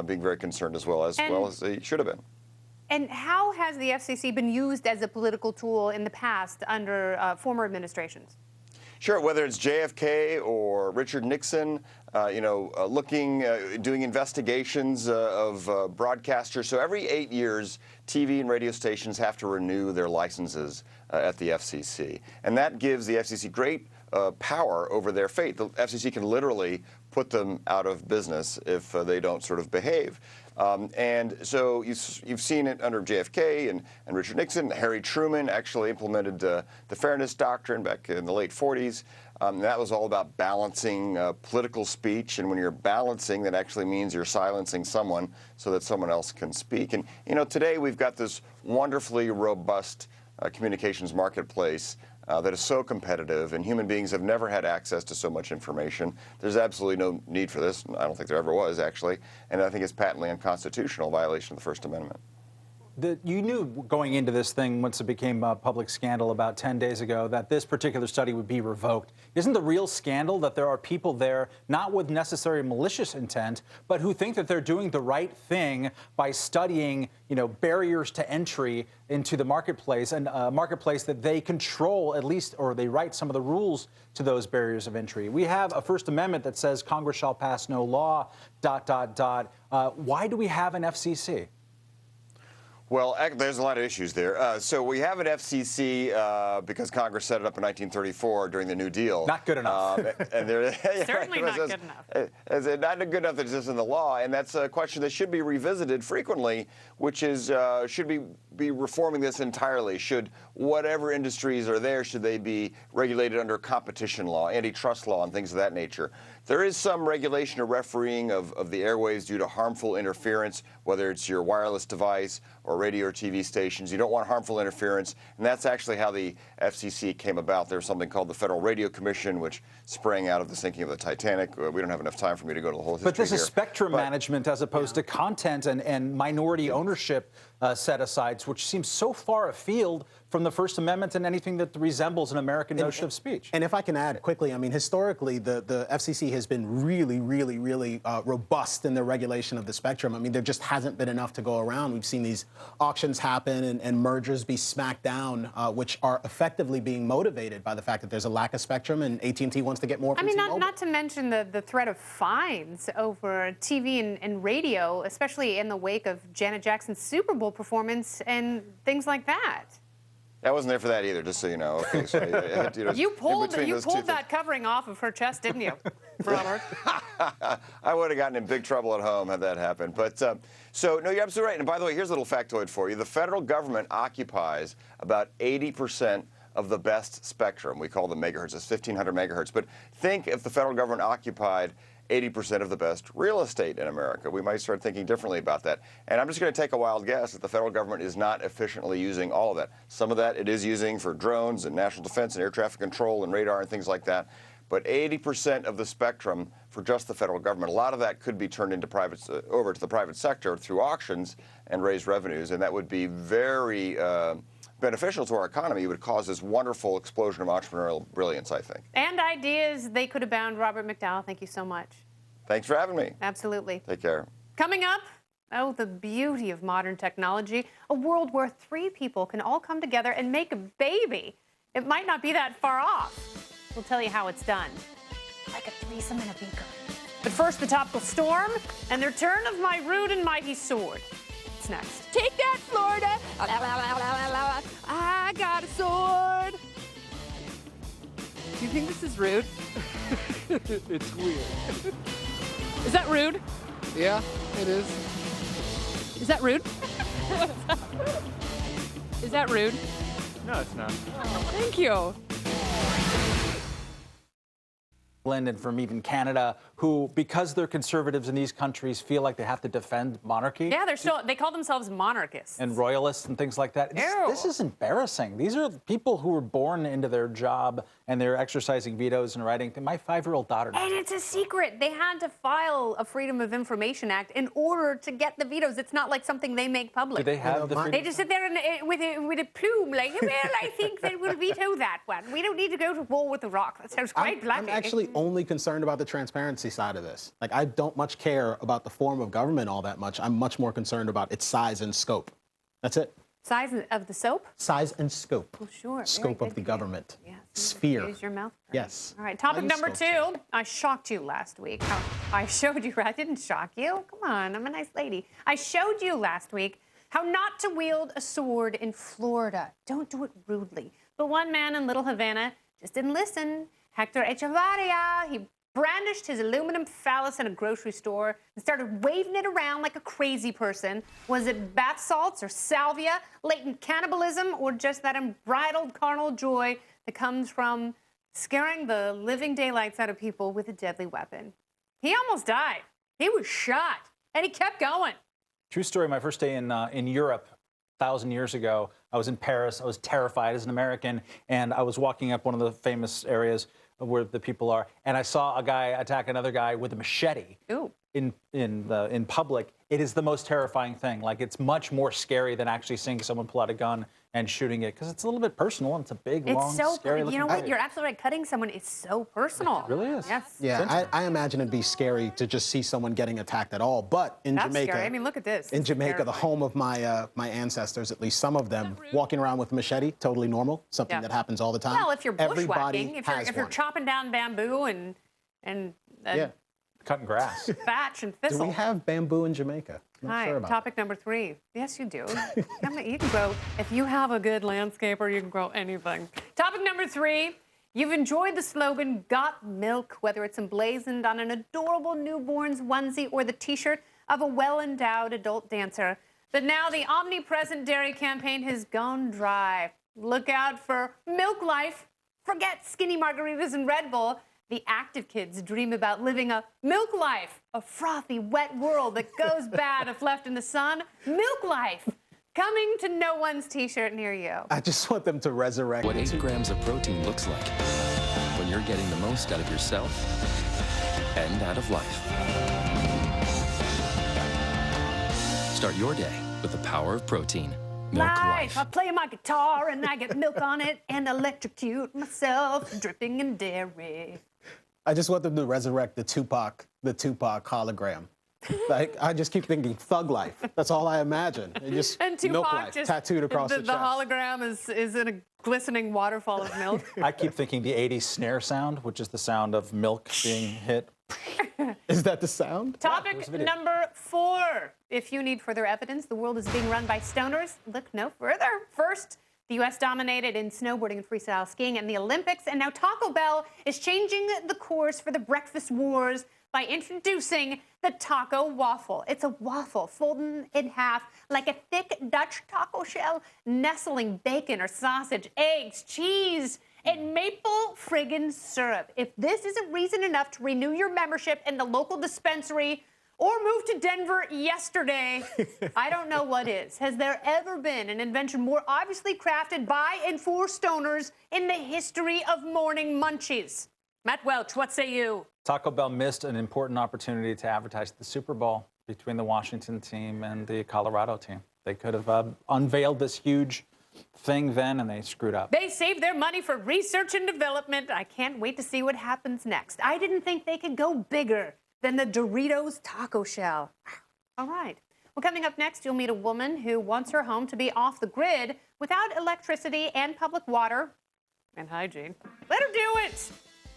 Speaker 8: being very concerned as well as he should have been.
Speaker 1: And how has the FCC been used as a political tool in the past under former administrations?
Speaker 8: Sure, whether it's JFK or Richard Nixon, doing investigations of broadcasters. So every 8 years, TV and radio stations have to renew their licenses at the FCC. And that gives the FCC great power over their fate. The FCC can literally put them out of business if they don't sort of behave. And so you've seen it under JFK and Richard Nixon. Harry Truman actually implemented the fairness doctrine back in the late 40s. That was all about balancing political speech. And when you're balancing, that actually means you're silencing someone so that someone else can speak. And, today we've got this wonderfully robust communications marketplace that is so competitive, and human beings have never had access to so much information. There's absolutely no need for this. I don't think there ever was, actually. And I think it's patently unconstitutional, violation of the First Amendment.
Speaker 4: You knew going into this thing, once it became a public scandal about 10 days ago, that this particular study would be revoked. Isn't the real scandal that there are people there, not with necessary malicious intent, but who think that they're doing the right thing by studying, barriers to entry into the marketplace, and a marketplace that they control at least, or they write some of the rules to those barriers of entry. We have a First Amendment that says Congress shall pass no law, ... Why do we have an FCC?
Speaker 8: Well, there's a lot of issues there. So we have an FCC because Congress set it up in 1934 during the New Deal.
Speaker 4: Not good enough.
Speaker 1: Certainly not good enough.
Speaker 8: Not good enough that it's just in the law, and that's a question that should be revisited frequently, which is should we be reforming this entirely? Should whatever industries are there, should they be regulated under competition law, antitrust law, and things of that nature? There is some regulation or refereeing of the airwaves due to harmful interference, whether it's your wireless device or radio or TV stations. You don't want harmful interference, and that's actually how the FCC came about. There's something called the Federal Radio Commission, which sprang out of the sinking of the Titanic. We don't have enough time for me to go to the whole history.
Speaker 4: But this is spectrum management as opposed to content and minority ownership set-asides, which seems so far afield from the First Amendment and anything that resembles an American notion of speech.
Speaker 5: And if I can add quickly, I mean, historically, the FCC has been really, really, really robust in their regulation of the spectrum. I mean, there just hasn't been enough to go around. We've seen these auctions happen and mergers be smacked down, which are effectively being motivated by the fact that there's a lack of spectrum and AT&T wants to get more from T-Mobile.
Speaker 1: Not to mention the threat of fines over TV and radio, especially in the wake of Janet Jackson's Super Bowl performance and things like that.
Speaker 8: I wasn't there for that either, just so you know. Okay, so
Speaker 1: you pulled that covering off of her chest, didn't you, Robert?
Speaker 8: I would have gotten in big trouble at home had that happened. But so no, you're absolutely right. And by the way, here's a little factoid for you: the federal government occupies about 80% of the best spectrum. We call them megahertz. It's 1,500 megahertz. But think if the federal government occupied 80% of the best real estate in America. We might start thinking differently about that. And I'm just going to take a wild guess that the federal government is not efficiently using all of that. Some of that it is using for drones and national defense and air traffic control and radar and things like that. But 80% of the spectrum for just the federal government, a lot of that could be turned into over to the private sector through auctions and raise revenues. And that would be very beneficial to our economy. It would cause this wonderful explosion of entrepreneurial brilliance, I think.
Speaker 1: And ideas they could abound. Robert McDowell, thank you so much.
Speaker 8: Thanks for having me.
Speaker 1: Absolutely.
Speaker 8: Take care.
Speaker 1: Coming up, the beauty of modern technology, a world where 3 people can all come together and make a baby. It might not be that far off. We'll tell you how it's done. Like a threesome in a beaker. But first, the Topical Storm and the return of my rude and mighty sword. It's next. Take that, Florida! I got a sword! Do you think this is rude?
Speaker 9: It's weird.
Speaker 1: Is that rude?
Speaker 9: Yeah, it is.
Speaker 1: Is that rude? Is that rude?
Speaker 9: No, it's not.
Speaker 1: Oh, thank you.
Speaker 4: And from even Canada, who, because they're conservatives in these countries, feel like they have to defend monarchy.
Speaker 1: Yeah, they call themselves monarchists.
Speaker 4: And royalists and things like that. This is embarrassing. These are people who were born into their job and they're exercising vetoes and writing. My 5-year-old daughter knows.
Speaker 1: And it's a secret. They had to file a Freedom of Information Act in order to get the vetoes. It's not like something they make public.
Speaker 4: Do they have the freedom?
Speaker 1: They just sit there with a plume like, well, I think they will veto that one. We don't need to go to war with Iraq. That sounds quite bloody.
Speaker 5: I'm actually only concerned about the transparency side of this. Like, I don't much care about the form of government all that much. I'm much more concerned about its size and scope. That's it.
Speaker 1: Size of the soap?
Speaker 5: Size and scope.
Speaker 1: Oh, sure.
Speaker 5: Scope of the government.
Speaker 1: Yeah.
Speaker 5: Sphere.
Speaker 1: Use your mouth.
Speaker 5: Yes.
Speaker 1: All right. Topic number 2. I shocked you last week. I showed you. I didn't shock you. Come on. I'm a nice lady. I showed you last week how not to wield a sword in Florida. Don't do it rudely. But one man in Little Havana just didn't listen. Hector Echevarria. He brandished his aluminum phallus in a grocery store and started waving it around like a crazy person. Was it bath salts or salvia, latent cannibalism, or just that unbridled carnal joy that comes from scaring the living daylights out of people with a deadly weapon? He almost died. He was shot, and he kept going.
Speaker 4: True story. My first day in Europe, 1,000 years ago, I was in Paris. I was terrified as an American, and I was walking up one of the famous areas where the people are, and I saw a guy attack another guy with a machete.
Speaker 1: Ooh.
Speaker 4: In public. It is the most terrifying thing. Like, it's much more scary than actually seeing someone pull out a gun and shooting it, because it's a little bit personal, and it's a big, long, scary looking
Speaker 1: You know what?
Speaker 4: thing.
Speaker 1: You're absolutely right. Cutting someone is so personal.
Speaker 4: It really is.
Speaker 1: Yes.
Speaker 5: Yeah, I imagine it'd be scary to just see someone getting attacked at all. But in
Speaker 1: That's
Speaker 5: Jamaica,
Speaker 1: scary. I mean, look at this.
Speaker 5: In
Speaker 1: It's
Speaker 5: Jamaica, the
Speaker 1: terrifying.
Speaker 5: home of my ancestors, at least some of them, walking around with a machete, totally normal, something
Speaker 1: Yeah.
Speaker 5: that happens all the time.
Speaker 1: Well, if you're
Speaker 5: Everybody
Speaker 1: bushwhacking,
Speaker 5: has
Speaker 1: if you're
Speaker 5: one.
Speaker 1: chopping down bamboo and
Speaker 5: Yeah.
Speaker 4: Cutting grass.
Speaker 1: thatch and
Speaker 5: Do
Speaker 1: thistle.
Speaker 5: we have bamboo in Jamaica? Not
Speaker 1: Hi,
Speaker 5: sure about
Speaker 1: topic number 3. Yes, you do. You can grow, if you have a good landscaper, you can grow anything. Topic number 3, you've enjoyed the slogan, "Got Milk," whether it's emblazoned on an adorable newborn's onesie or the T-shirt of a well-endowed adult dancer. But now the omnipresent dairy campaign has gone dry. Look out for Milk Life. Forget skinny margaritas and Red Bull. The active kids dream about living a milk life, a frothy, wet world that goes bad if left in the sun. Milk Life, coming to no one's T-shirt near you.
Speaker 5: I just want them to resurrect
Speaker 10: What 8 grams of protein looks like when you're getting the most out of yourself and out of life. Start your day with the power of protein. Milk
Speaker 1: Life. I
Speaker 10: Life.
Speaker 1: play my guitar and I get milk on it and electrocute myself, dripping in dairy.
Speaker 5: I just want them to resurrect the Tupac hologram. Like, I just keep thinking Thug Life. That's all I imagine. It just
Speaker 1: And
Speaker 5: Milk
Speaker 1: Tupac
Speaker 5: Life
Speaker 1: just
Speaker 5: tattooed across the
Speaker 1: the
Speaker 5: chest.
Speaker 1: hologram is in a glistening waterfall of milk.
Speaker 4: I keep thinking the 80s snare sound, which is the sound of milk being hit.
Speaker 5: Is that the sound?
Speaker 1: Topic
Speaker 4: there's a video.
Speaker 1: number 4. If you need further evidence the world is being run by stoners, look no further. First, the U.S. dominated in snowboarding and freestyle skiing and the Olympics, and now Taco Bell is changing the course for the breakfast wars by introducing the taco waffle. It's a waffle folded in half like a thick Dutch taco shell, nestling bacon or sausage, eggs, cheese, and maple friggin' syrup. If this isn't reason enough to renew your membership in the local dispensary or move to Denver yesterday, I don't know what is. Has there ever been an invention more obviously crafted by and for stoners in the history of morning munchies? Matt Welch, what say you?
Speaker 4: Taco Bell missed an important opportunity to advertise the Super Bowl between the Washington team and the Colorado team. They could have unveiled this huge thing then, and they screwed up.
Speaker 1: They saved their money for research and development. I can't wait to see what happens next. I didn't think they could go bigger than the Doritos taco shell. All right. Well, coming up next, you'll meet a woman who wants her home to be off the grid without electricity and public water and hygiene. Let her do it.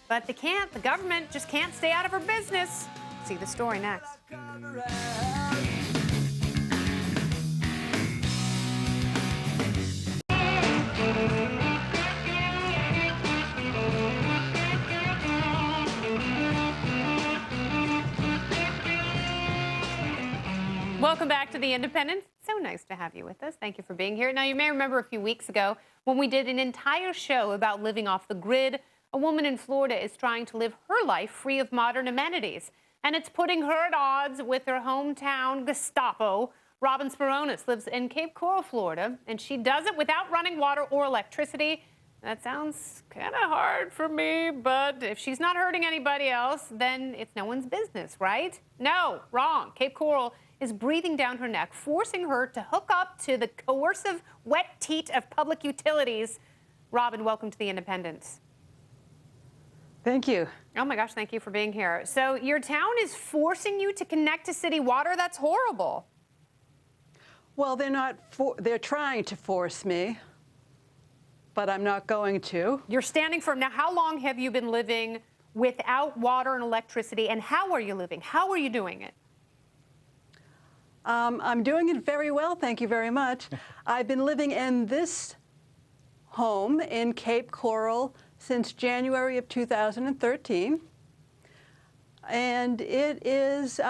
Speaker 1: But they can't. The government just can't stay out of her business. See the story next. Welcome back to The Independent. So nice to have you with us. Thank you for being here. Now, you may remember a few weeks ago when we did an entire show about living off the grid. A woman in Florida is trying to live her life free of modern amenities, and it's putting her at odds with her hometown Gestapo. Robin Speronis lives in Cape Coral, Florida, and she does it without running water or electricity. That sounds kind of hard for me, but if she's not hurting anybody else, then it's no one's business, right? No, wrong. Cape Coral is breathing down her neck, forcing her to hook up to the coercive wet teat of public utilities. Robin, welcome to The Independent.
Speaker 11: Thank you.
Speaker 1: Oh my gosh, thank you for being here. So your town is forcing you to connect to city water? That's horrible.
Speaker 11: Well, they're trying to force me, but I'm not going to.
Speaker 1: You're standing firm. Now, how long have you been living without water and electricity, and how are you living? How are you doing it?
Speaker 11: I'm doing it very well, thank you very much. I've been living in this home in Cape Coral since January of 2013. And it is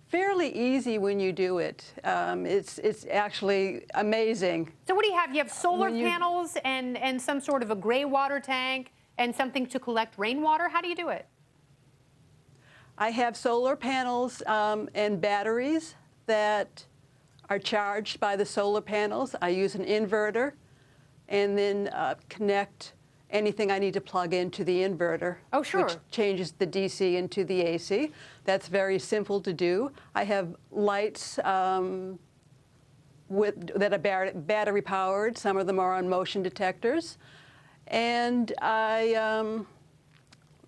Speaker 11: fairly easy when you do it. It's actually amazing.
Speaker 1: So what do you have? You have solar panels and some sort of a gray water tank and something to collect rainwater? How do you do it?
Speaker 11: I have solar panels and batteries that are charged by the solar panels. I use an inverter and then connect anything I need to plug into the inverter.
Speaker 1: Oh, sure.
Speaker 11: Which changes the DC into the AC. That's very simple to do. I have lights that are battery powered. Some of them are on motion detectors. And the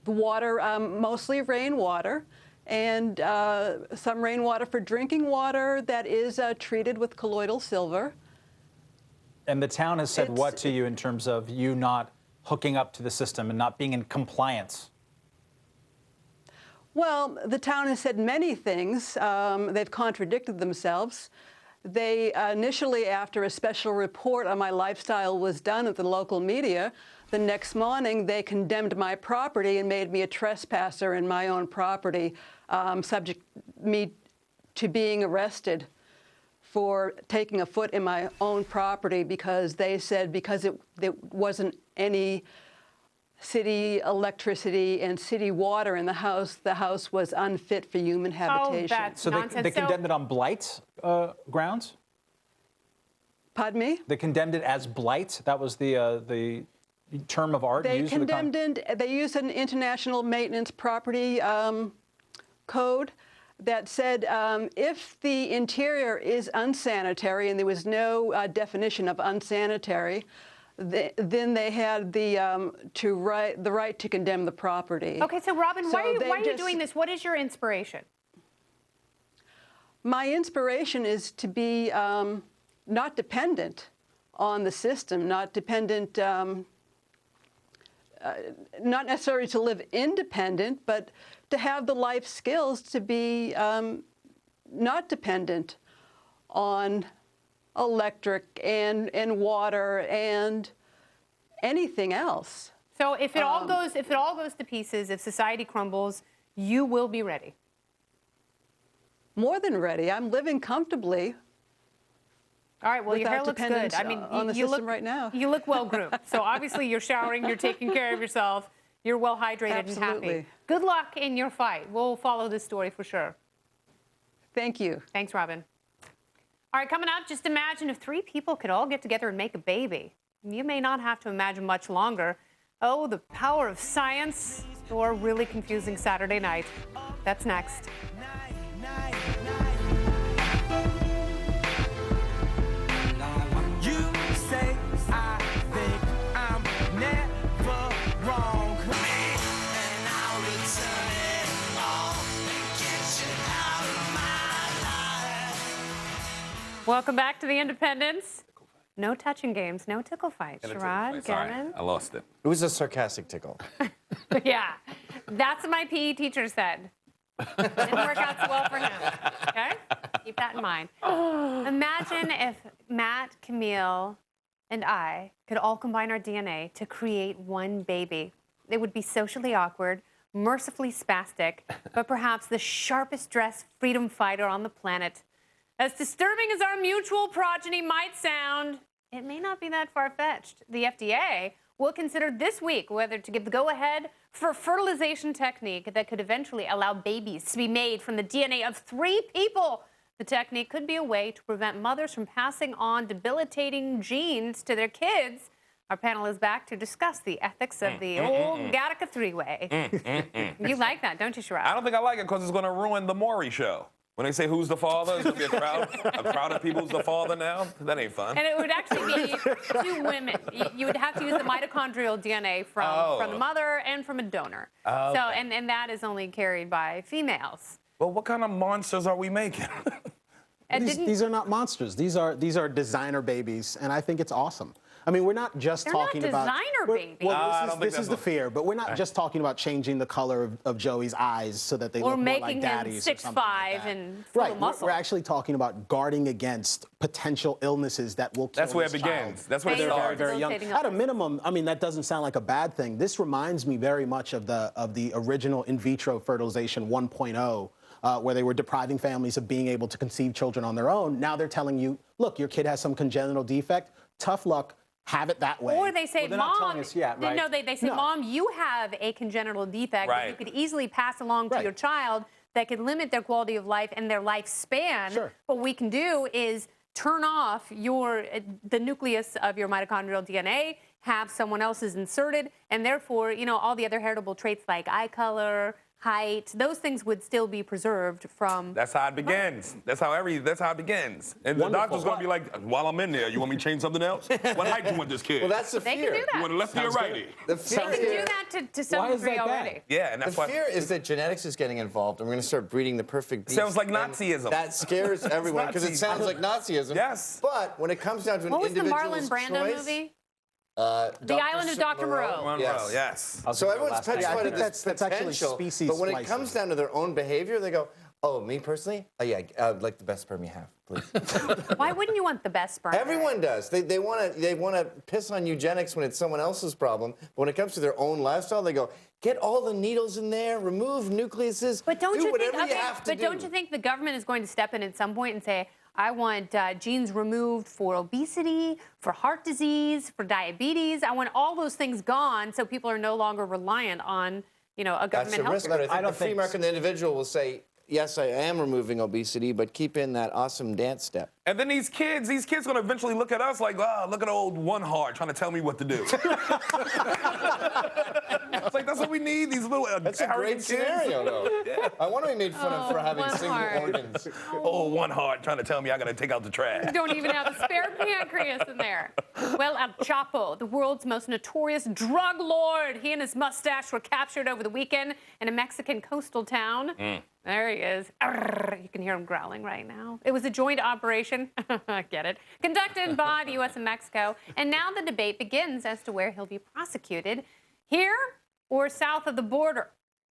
Speaker 11: water, mostly rainwater, and some rainwater for drinking water that is treated with colloidal silver.
Speaker 4: And the town has said what to you in terms of you not hooking up to the system and not being in compliance?
Speaker 11: Well, the town has said many things. They've contradicted themselves. They initially, after a special report on my lifestyle was done at the local media, the next morning they condemned my property and made me a trespasser in my own property, subject me to being arrested for taking a foot in my own property because they said there wasn't any city electricity and city water in the house was unfit for human habitation.
Speaker 1: Oh, that's
Speaker 4: so
Speaker 1: nonsense.
Speaker 4: they condemned it on blight grounds?
Speaker 11: Pardon me?
Speaker 4: They condemned it as blight? That was the term of art
Speaker 11: They
Speaker 4: used?
Speaker 11: they used an international maintenance property code that said if the interior is unsanitary, and there was no definition of unsanitary, then they had the right to condemn the property.
Speaker 1: Okay, so Robin, why
Speaker 11: So
Speaker 1: are you doing this? What is your inspiration?
Speaker 11: My inspiration is to be not dependent on the system, not dependent, not necessarily to live independent, but to have the life skills to be not dependent on electric and water and anything else.
Speaker 1: So if it all goes to pieces, if society crumbles, you will be ready.
Speaker 11: More than ready. I'm living comfortably.
Speaker 1: All right, well, your hair looks good. I mean,
Speaker 11: on the
Speaker 1: you
Speaker 11: system
Speaker 1: look
Speaker 11: right now.
Speaker 1: You look well groomed. So obviously you're showering, you're taking care of yourself, you're well hydrated and happy.
Speaker 11: Absolutely.
Speaker 1: Good luck in your fight. We'll follow this story for sure.
Speaker 11: Thank you.
Speaker 1: Thanks, Robin. All right, coming up, just imagine if 3 people could all get together and make a baby. You may not have to imagine much longer. Oh, the power of science or really confusing Saturday night. That's next. Welcome back to the Independence. No touching games, no tickle fights. Sherrod, Gavin.
Speaker 3: I lost it.
Speaker 2: It was a sarcastic tickle.
Speaker 1: Yeah, that's what my PE teacher said. Didn't work out so well for him. Okay, keep that in mind. Imagine if Matt, Camille, and I could all combine our DNA to create one baby. It would be socially awkward, mercifully spastic, but perhaps the sharpest dressed freedom fighter on the planet. As disturbing as our mutual progeny might sound, it may not be that far-fetched. The FDA will consider this week whether to give the go-ahead for a fertilization technique that could eventually allow babies to be made from the DNA of 3 people. The technique could be a way to prevent mothers from passing on debilitating genes to their kids. Our panel is back to discuss the ethics of the old Gattaca 3-way. You like that, don't you, Sherrod?
Speaker 3: I don't think I like it because it's going to ruin the Maury show. When they say who's the father, it's going to be a crowd of people who's the father now. That ain't fun.
Speaker 1: And it would actually be 2 women. You would have to use the mitochondrial DNA from the mother and from a donor.
Speaker 3: Oh,
Speaker 1: So,
Speaker 3: okay.
Speaker 1: and that is only carried by females.
Speaker 3: Well, what kind of monsters are we making?
Speaker 1: And
Speaker 5: These are not monsters. These are designer babies, and I think it's awesome. I mean, we're not just
Speaker 1: They're
Speaker 5: talking
Speaker 1: not
Speaker 5: about
Speaker 1: designer babies.
Speaker 5: Well, this is the fear, but we're not just talking about changing the color of Joey's eyes so that they
Speaker 1: or
Speaker 5: look more
Speaker 1: making
Speaker 5: like
Speaker 1: him
Speaker 5: daddies.
Speaker 1: 6'5" and full
Speaker 5: Right,
Speaker 1: of muscle.
Speaker 5: we're actually talking about guarding against potential illnesses that will kill
Speaker 3: That's where it
Speaker 5: this
Speaker 3: begins.
Speaker 5: child
Speaker 3: That's where it
Speaker 5: when they're very,
Speaker 3: starts.
Speaker 5: very young. At a minimum, I mean, that doesn't sound like a bad thing. This reminds me very much of the original in vitro fertilization 1.0. Where they were depriving families of being able to conceive children on their own. Now they're telling you, look, your kid has some congenital defect. Tough luck. Have it that way.
Speaker 1: Or they say,
Speaker 4: they're not telling
Speaker 1: Mom,
Speaker 4: us yet, right?
Speaker 1: no, they say,
Speaker 5: No.
Speaker 1: Mom, you have a congenital defect that you
Speaker 3: Right.
Speaker 1: could easily pass along to your child that could limit their quality of life and their lifespan.
Speaker 5: Sure.
Speaker 1: What we can do is turn off the nucleus of your mitochondrial DNA, have someone else's inserted, and therefore, all the other heritable traits like eye color, height, those things would still be preserved from.
Speaker 3: That's how it begins. That's how it begins. And the doctor's gonna be like, while I'm in there, you want me to change something else? What height you want this kid?
Speaker 2: Well, that's the
Speaker 1: They
Speaker 2: fear.
Speaker 1: can do that.
Speaker 3: You want a lefty or righty?
Speaker 2: The fear
Speaker 1: They can do that to some
Speaker 4: Why is
Speaker 1: degree
Speaker 4: that bad?
Speaker 1: already.
Speaker 3: Yeah, and that's
Speaker 2: The
Speaker 3: why.
Speaker 2: fear is that genetics is getting involved, and we're going to start breeding the perfect beast.
Speaker 3: Sounds like
Speaker 2: and
Speaker 3: Nazism.
Speaker 2: That scares everyone because it sounds like Nazism.
Speaker 3: Yes.
Speaker 2: But when it comes down to an
Speaker 1: What was the
Speaker 2: individual's
Speaker 1: Marlon Brando
Speaker 2: choice,
Speaker 1: movie?
Speaker 2: The
Speaker 1: Island of Dr. Moreau.
Speaker 3: Monroe, yes.
Speaker 2: So everyone's
Speaker 5: Yeah, I
Speaker 2: petrified
Speaker 5: think
Speaker 2: of this
Speaker 5: that's actually
Speaker 2: potential,
Speaker 5: species
Speaker 2: but when it
Speaker 5: splicing.
Speaker 2: comes down to their own behavior, they go, "Oh, me personally, I'd like the best sperm you have, please."
Speaker 1: Why wouldn't you want the best sperm?
Speaker 2: Everyone does. They want to piss on eugenics when it's someone else's problem, but when it comes to their own lifestyle, they go, "Get all the needles in there, remove nucleuses,
Speaker 1: But don't
Speaker 2: do
Speaker 1: you think?
Speaker 2: whatever you have to
Speaker 1: but
Speaker 2: do."
Speaker 1: don't you think the government is going to step in at some point and say, "I want genes removed for obesity, for heart disease, for diabetes. I want all those things gone, so people are no longer reliant on, a
Speaker 2: That's
Speaker 1: government
Speaker 2: a
Speaker 1: health
Speaker 2: risk, but I
Speaker 1: service."
Speaker 2: think the free market and the individual will say, "Yes, I am removing obesity, but keep in that awesome dance step."
Speaker 3: And then these kids gonna eventually look at us like, look at old One Heart trying to tell me what to do. It's like, that's what we need, these little
Speaker 2: That's a great scenario, though.
Speaker 3: Yeah.
Speaker 2: I want to be made fun of for having
Speaker 1: One
Speaker 2: single
Speaker 1: Heart.
Speaker 2: organs.
Speaker 3: Old One Heart trying to tell me I gotta take out the trash.
Speaker 1: Don't even have a spare pancreas in there. Well, El Chapo, the world's most notorious drug lord, he and his mustache were captured over the weekend in a Mexican coastal town. There he is. Arrgh, you can hear him growling right now. It was a joint operation, get it, conducted by the U.S. and Mexico. And now the debate begins as to where he'll be prosecuted, here or south of the border.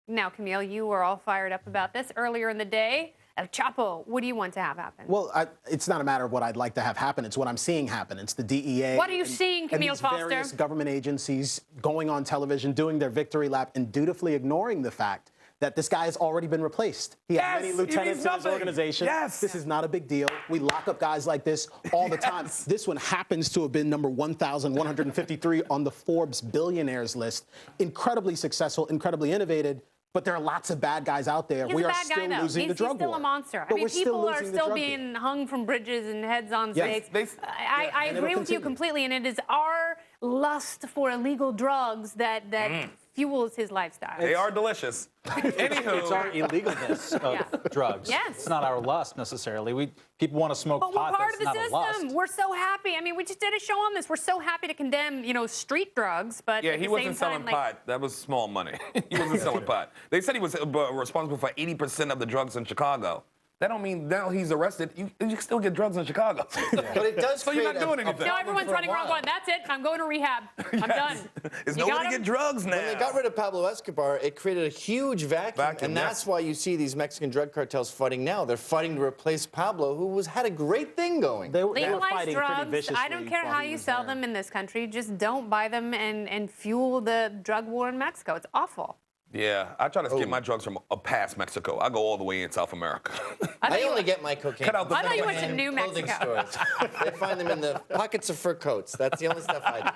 Speaker 1: Now, Camille, you were all fired up about this earlier in the day. El Chapo, what do you want to have happen?
Speaker 5: Well, it's not a matter of what I'd like to have happen. It's what I'm seeing happen. It's the DEA.
Speaker 1: What are you seeing, Camille
Speaker 5: and these
Speaker 1: Foster?
Speaker 5: various government agencies going on television, doing their victory lap, and dutifully ignoring the fact that this guy has already been replaced. He has many lieutenants in his organization.
Speaker 3: Yes.
Speaker 5: This is not a big deal. We lock up guys like this all the time. This one happens to have been number 1,153 on the Forbes billionaires list. Incredibly successful, incredibly innovative. But there are lots of bad guys out there.
Speaker 1: He's
Speaker 5: we
Speaker 1: a
Speaker 5: are
Speaker 1: bad
Speaker 5: still
Speaker 1: guy, though.
Speaker 5: losing the drug
Speaker 1: He's still
Speaker 5: war.
Speaker 1: a monster.
Speaker 5: But
Speaker 1: I mean,
Speaker 5: we're still
Speaker 1: people are
Speaker 5: losing the
Speaker 1: still
Speaker 5: drug
Speaker 1: being
Speaker 5: war.
Speaker 1: hung from bridges and heads on
Speaker 5: Yes.
Speaker 1: stakes. I
Speaker 5: and it'll
Speaker 1: agree with you
Speaker 5: continue.
Speaker 1: completely, and it is our lust for illegal drugs that fuels his lifestyle.
Speaker 3: They are delicious. Anywho.
Speaker 4: It's our illegalness of drugs.
Speaker 1: Yes.
Speaker 4: It's not our lust necessarily. People want to smoke
Speaker 1: But we're
Speaker 4: pot.
Speaker 1: part
Speaker 4: That's
Speaker 1: of the
Speaker 4: not a lust.
Speaker 1: system. We're so happy. I mean, we just did a show on this. We're so happy to condemn, street drugs, but
Speaker 3: Yeah,
Speaker 1: at
Speaker 3: he
Speaker 1: the
Speaker 3: wasn't
Speaker 1: same
Speaker 3: selling
Speaker 1: time,
Speaker 3: pot. That was small money. He wasn't selling pot. They said he was responsible for 80% of the drugs in Chicago. That don't mean now he's arrested. You can still get drugs in Chicago.
Speaker 2: But it does
Speaker 3: So you're not
Speaker 2: create
Speaker 3: doing
Speaker 2: a
Speaker 3: anything.
Speaker 1: now everyone's running around going, "That's it. I'm going to rehab. I'm done."
Speaker 3: There's
Speaker 1: You
Speaker 3: nowhere
Speaker 1: got
Speaker 3: to
Speaker 1: him?
Speaker 3: get drugs now.
Speaker 2: When they got rid of Pablo Escobar, it created a huge vacuum, and that's why you see these Mexican drug cartels fighting now. They're fighting to replace Pablo, who had a great thing going.
Speaker 5: They were
Speaker 1: Legalize
Speaker 5: fighting pretty
Speaker 1: drugs.
Speaker 5: viciously.
Speaker 1: I don't care
Speaker 5: while
Speaker 1: how
Speaker 5: he
Speaker 1: you
Speaker 5: was
Speaker 1: sell
Speaker 5: there.
Speaker 1: them in this country. Just don't buy them and fuel the drug war in Mexico. It's awful.
Speaker 3: Yeah, I try to skip my drugs from past Mexico. I go all the way in South America.
Speaker 2: I only get my cocoine.
Speaker 3: Cut out the
Speaker 1: I thought you went to
Speaker 2: secondhand
Speaker 1: New
Speaker 2: clothing
Speaker 1: Mexico.
Speaker 2: stores. They find them in the pockets of fur coats. That's the only stuff I do.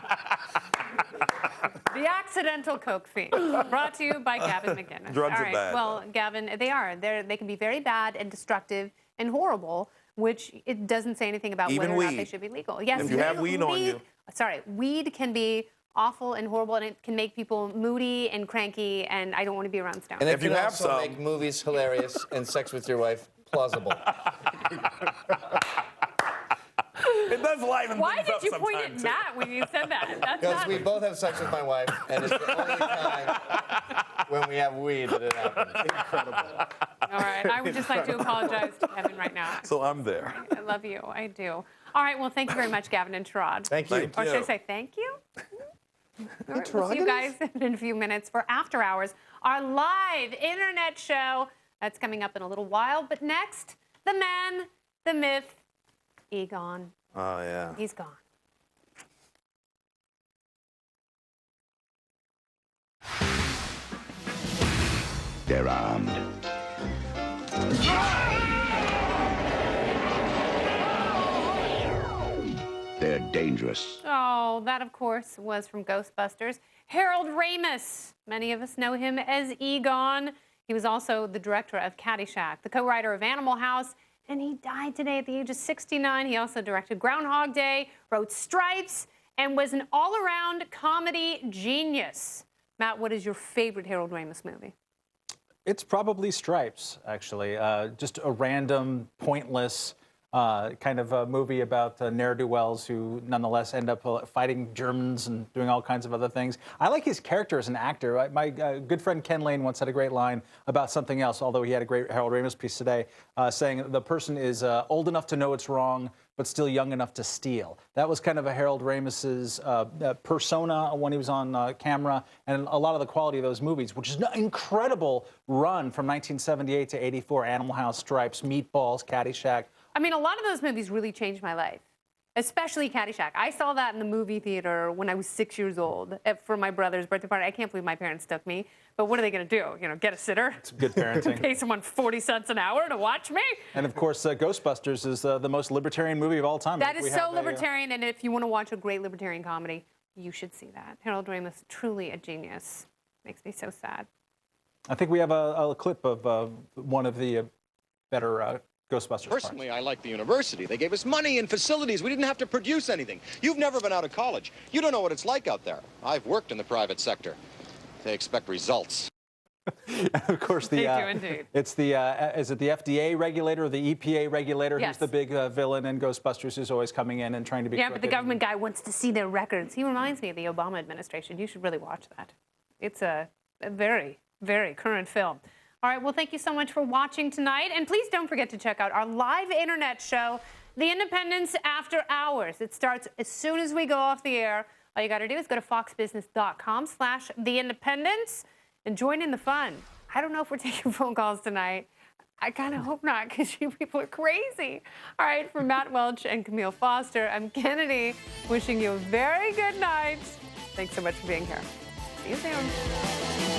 Speaker 1: The accidental Coke fiend, brought to you by Gavin McInnes.
Speaker 3: Drugs
Speaker 1: All
Speaker 3: are
Speaker 1: right.
Speaker 3: bad.
Speaker 1: Well, Gavin, they are. They can be very bad and destructive and horrible, which it doesn't say anything about
Speaker 3: Even
Speaker 1: whether or not
Speaker 3: weed.
Speaker 1: they should be legal. Yes,
Speaker 3: If you have weed on you.
Speaker 1: Sorry, weed can be awful and horrible, and it can make people moody and cranky, and I don't want to be around stoners.
Speaker 2: And
Speaker 3: If you
Speaker 2: can
Speaker 3: have
Speaker 2: also
Speaker 3: some-
Speaker 2: make movies hilarious and sex with your wife plausible.
Speaker 3: It does liven
Speaker 1: Why
Speaker 3: things up
Speaker 1: did you point
Speaker 3: sometimes,
Speaker 1: at
Speaker 3: too.
Speaker 1: Matt when you said that? That's
Speaker 2: Because
Speaker 1: not.
Speaker 2: we both have sex with my wife, and it's the only time when we have weed that it happens. Incredible.
Speaker 1: All right. I would just like to apologize to Kevin right now.
Speaker 3: So I'm there.
Speaker 1: I love you. I do. All right. Well, thank you very much, Gavin and Sherrod.
Speaker 2: Thank you.
Speaker 1: Or should I say thank you? All right, we'll see you guys in a few minutes for After Hours, our live internet show. That's coming up in a little while. But next, the man, the myth, Egon.
Speaker 3: Oh, yeah.
Speaker 1: He's gone.
Speaker 12: They're armed. They're dangerous.
Speaker 1: Oh, that, of course, was from Ghostbusters. Harold Ramis. Many of us know him as Egon. He was also the director of Caddyshack, the co-writer of Animal House, and he died today at the age of 69. He also directed Groundhog Day, wrote Stripes, and was an all-around comedy genius. Matt, what is your favorite Harold Ramis movie?
Speaker 4: It's probably Stripes, actually. Just a random, pointless kind of a movie about ne'er-do-wells who nonetheless end up fighting Germans and doing all kinds of other things. I like his character as an actor. My good friend Ken Lane once had a great line about something else, although he had a great Harold Ramis piece today, saying the person is old enough to know it's wrong, but still young enough to steal. That was kind of a Harold Ramis's persona when he was on camera, and a lot of the quality of those movies, which is an incredible run from 1978 to 84, Animal House, Stripes, Meatballs, Caddyshack.
Speaker 1: I mean, a lot of those movies really changed my life, especially Caddyshack. I saw that in the movie theater when I was 6 years old for my brother's birthday party. I can't believe my parents took me, but what are they going to do? You know, get a sitter?
Speaker 4: It's good parenting.
Speaker 1: Pay someone 40 cents an hour to watch me?
Speaker 4: And of course, Ghostbusters is the most libertarian movie of all time.
Speaker 1: That is so libertarian, and if you want to watch a great libertarian comedy, you should see that. Harold Ramis, truly a genius. Makes me so sad.
Speaker 4: I think we have a clip of one of the better Ghostbusters
Speaker 13: Personally,
Speaker 4: parts.
Speaker 13: I like the university. They gave us money and facilities. We didn't have to produce anything. You've never been out of college. You don't know what it's like out there. I've worked in the private sector. They expect results.
Speaker 4: Of course,
Speaker 1: They do indeed.
Speaker 4: It's the is it the FDA regulator or the EPA regulator
Speaker 1: Yes.
Speaker 4: who's the big villain in Ghostbusters, who's always coming in and trying to be
Speaker 1: Yeah, but the
Speaker 4: crooked
Speaker 1: government guy wants to see their records. He reminds me of the Obama administration. You should really watch that. It's a very, very current film. All right, well, thank you so much for watching tonight. And please don't forget to check out our live internet show, The Independence After Hours. It starts as soon as we go off the air. All you got to do is go to foxbusiness.com/theindependence and join in the fun. I don't know if we're taking phone calls tonight. I kind of hope not, because you people are crazy. All right, for Matt Welch and Camille Foster, I'm Kennedy, wishing you a very good night. Thanks so much for being here. See you soon.